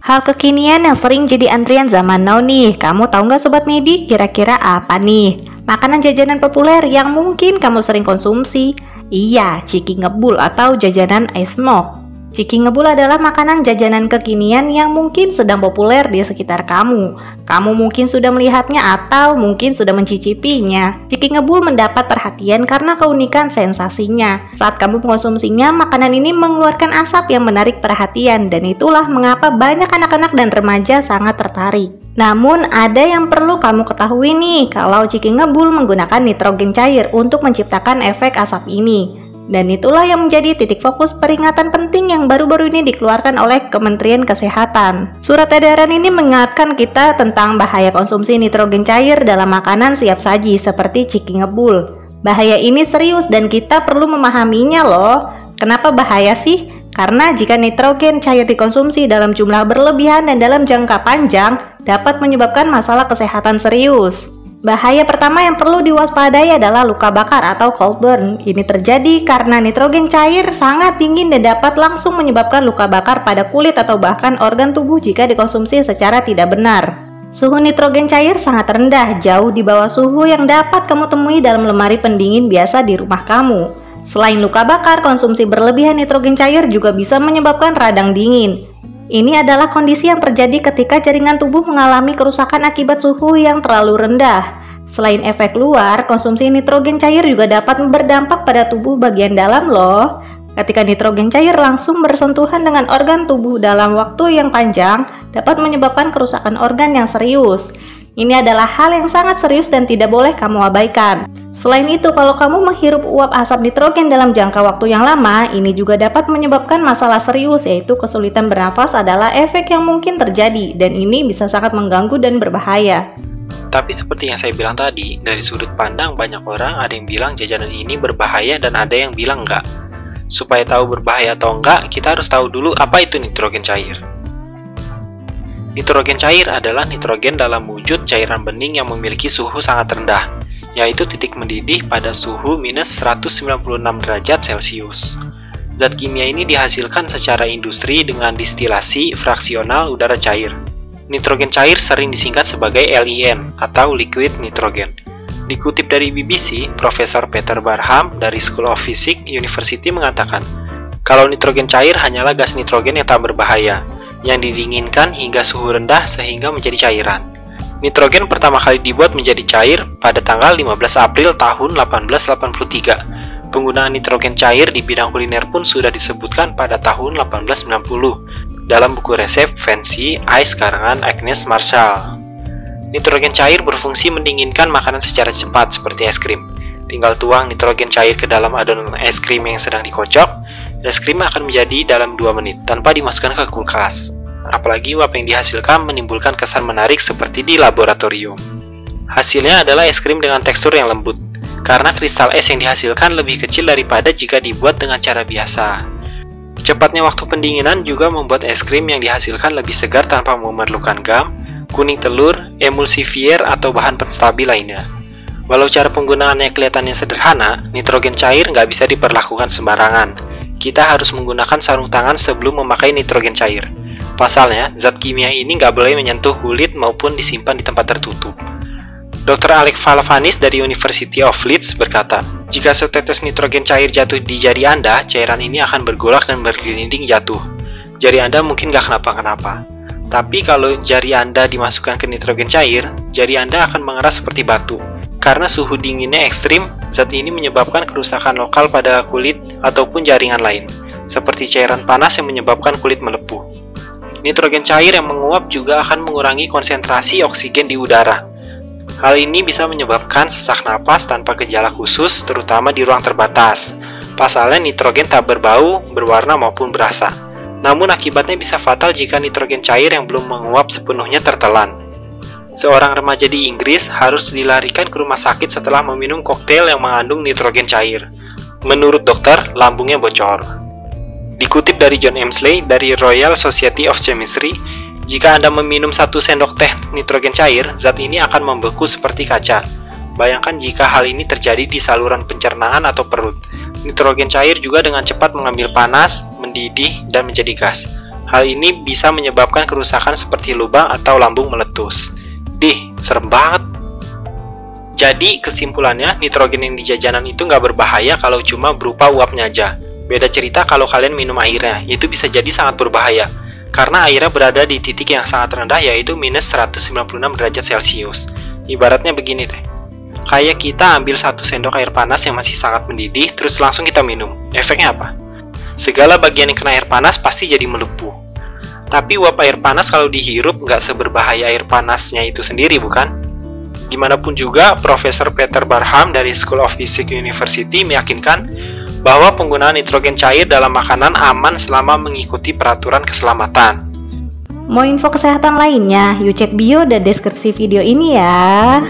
Hal kekinian yang sering jadi antrian zaman now nih. Kamu tahu nggak Sobat Medi, kira-kira apa nih? Makanan jajanan populer yang mungkin kamu sering konsumsi? Iya, ciki ngebul atau jajanan ice smoke. Ciki ngebul adalah makanan jajanan kekinian yang mungkin sedang populer di sekitar kamu. Kamu mungkin sudah melihatnya atau mungkin sudah mencicipinya. Ciki ngebul mendapat perhatian karena keunikan sensasinya. Saat kamu mengonsumsinya, makanan ini mengeluarkan asap yang menarik perhatian, dan itulah mengapa banyak anak-anak dan remaja sangat tertarik. Namun ada yang perlu kamu ketahui nih, kalau ciki ngebul menggunakan nitrogen cair untuk menciptakan efek asap ini. Dan itulah yang menjadi titik fokus peringatan penting yang baru-baru ini dikeluarkan oleh Kementerian Kesehatan. Surat edaran ini mengingatkan kita tentang bahaya konsumsi nitrogen cair dalam makanan siap saji seperti ciki ngebul. Bahaya ini serius dan kita perlu memahaminya loh. Kenapa bahaya sih? Karena jika nitrogen cair dikonsumsi dalam jumlah berlebihan dan dalam jangka panjang, dapat menyebabkan masalah kesehatan serius. Bahaya pertama yang perlu diwaspadai adalah luka bakar atau cold burn. Ini terjadi karena nitrogen cair sangat dingin dan dapat langsung menyebabkan luka bakar pada kulit atau bahkan organ tubuh jika dikonsumsi secara tidak benar. Suhu nitrogen cair sangat rendah, jauh di bawah suhu yang dapat kamu temui dalam lemari pendingin biasa di rumah kamu. Selain luka bakar, konsumsi berlebihan nitrogen cair juga bisa menyebabkan radang dingin. Ini adalah kondisi yang terjadi ketika jaringan tubuh mengalami kerusakan akibat suhu yang terlalu rendah. Selain efek luar, konsumsi nitrogen cair juga dapat berdampak pada tubuh bagian dalam loh. Ketika nitrogen cair langsung bersentuhan dengan organ tubuh dalam waktu yang panjang, dapat menyebabkan kerusakan organ yang serius. Ini adalah hal yang sangat serius dan tidak boleh kamu abaikan. Selain itu, kalau kamu menghirup uap asap nitrogen dalam jangka waktu yang lama, ini juga dapat menyebabkan masalah serius, yaitu kesulitan bernafas adalah efek yang mungkin terjadi, dan ini bisa sangat mengganggu dan berbahaya. Tapi seperti yang saya bilang tadi, dari sudut pandang banyak orang ada yang bilang jajanan ini berbahaya dan ada yang bilang enggak. Supaya tahu berbahaya atau enggak, kita harus tahu dulu apa itu nitrogen cair. Nitrogen cair adalah nitrogen dalam wujud cairan bening yang memiliki suhu sangat rendah, yaitu titik mendidih pada suhu minus 196 derajat Celcius. Zat kimia ini dihasilkan secara industri dengan distilasi fraksional udara cair. Nitrogen cair sering disingkat sebagai LIN atau liquid nitrogen. Dikutip dari BBC, Profesor Peter Barham dari School of Physics University mengatakan, kalau nitrogen cair hanyalah gas nitrogen yang tak berbahaya, yang didinginkan hingga suhu rendah sehingga menjadi cairan. Nitrogen pertama kali dibuat menjadi cair pada tanggal 15 April tahun 1883. Penggunaan nitrogen cair di bidang kuliner pun sudah disebutkan pada tahun 1890 dalam buku resep Fancy Ice karangan Agnes Marshall. Nitrogen cair berfungsi mendinginkan makanan secara cepat seperti es krim. Tinggal tuang nitrogen cair ke dalam adonan es krim yang sedang dikocok, es krim akan menjadi dalam 2 menit tanpa dimasukkan ke kulkas. Apalagi uap yang dihasilkan menimbulkan kesan menarik seperti di laboratorium. Hasilnya adalah es krim dengan tekstur yang lembut, karena kristal es yang dihasilkan lebih kecil daripada jika dibuat dengan cara biasa. Cepatnya waktu pendinginan juga membuat es krim yang dihasilkan lebih segar tanpa memerlukan gam, kuning telur, emulsifier, atau bahan penstabil lainnya. Walau cara penggunaannya kelihatannya sederhana, nitrogen cair nggak bisa diperlakukan sembarangan. Kita harus menggunakan sarung tangan sebelum memakai nitrogen cair. Pasalnya, zat kimia ini nggak boleh menyentuh kulit maupun disimpan di tempat tertutup. Dr. Alec Valavanis dari University of Leeds berkata, jika setetes nitrogen cair jatuh di jari Anda, cairan ini akan bergolak dan bergelinding jatuh. Jari Anda mungkin nggak kenapa-kenapa. Tapi kalau jari Anda dimasukkan ke nitrogen cair, jari Anda akan mengeras seperti batu. Karena suhu dinginnya ekstrim, zat ini menyebabkan kerusakan lokal pada kulit ataupun jaringan lain, seperti cairan panas yang menyebabkan kulit melepuh. Nitrogen cair yang menguap juga akan mengurangi konsentrasi oksigen di udara. Hal ini bisa menyebabkan sesak napas tanpa gejala khusus, terutama di ruang terbatas. Pasalnya nitrogen tak berbau, berwarna maupun berasa. Namun akibatnya bisa fatal jika nitrogen cair yang belum menguap sepenuhnya tertelan. Seorang remaja di Inggris harus dilarikan ke rumah sakit setelah meminum koktail yang mengandung nitrogen cair. Menurut dokter, lambungnya bocor. Dikutip dari John Emsley dari Royal Society of Chemistry, jika Anda meminum 1 sendok teh nitrogen cair, zat ini akan membeku seperti kaca. Bayangkan jika hal ini terjadi di saluran pencernaan atau perut. Nitrogen cair juga dengan cepat mengambil panas, mendidih, dan menjadi gas. Hal ini bisa menyebabkan kerusakan seperti lubang atau lambung meletus. Serem banget. Jadi kesimpulannya, nitrogen yang di jajanan itu nggak berbahaya kalau cuma berupa uapnya aja. Beda cerita kalau kalian minum airnya, itu bisa jadi sangat berbahaya. Karena airnya berada di titik yang sangat rendah, yaitu minus 196 derajat Celcius. Ibaratnya begini deh. Kayak kita ambil 1 sendok air panas yang masih sangat mendidih, terus langsung kita minum. Efeknya apa? Segala bagian yang kena air panas pasti jadi melepuh. Tapi uap air panas kalau dihirup nggak seberbahaya air panasnya itu sendiri, bukan? Gimana pun juga, Profesor Peter Barham dari School of Physics University meyakinkan bahwa penggunaan nitrogen cair dalam makanan aman selama mengikuti peraturan keselamatan. Mau info kesehatan lainnya, yuk cek bio dan deskripsi video ini ya.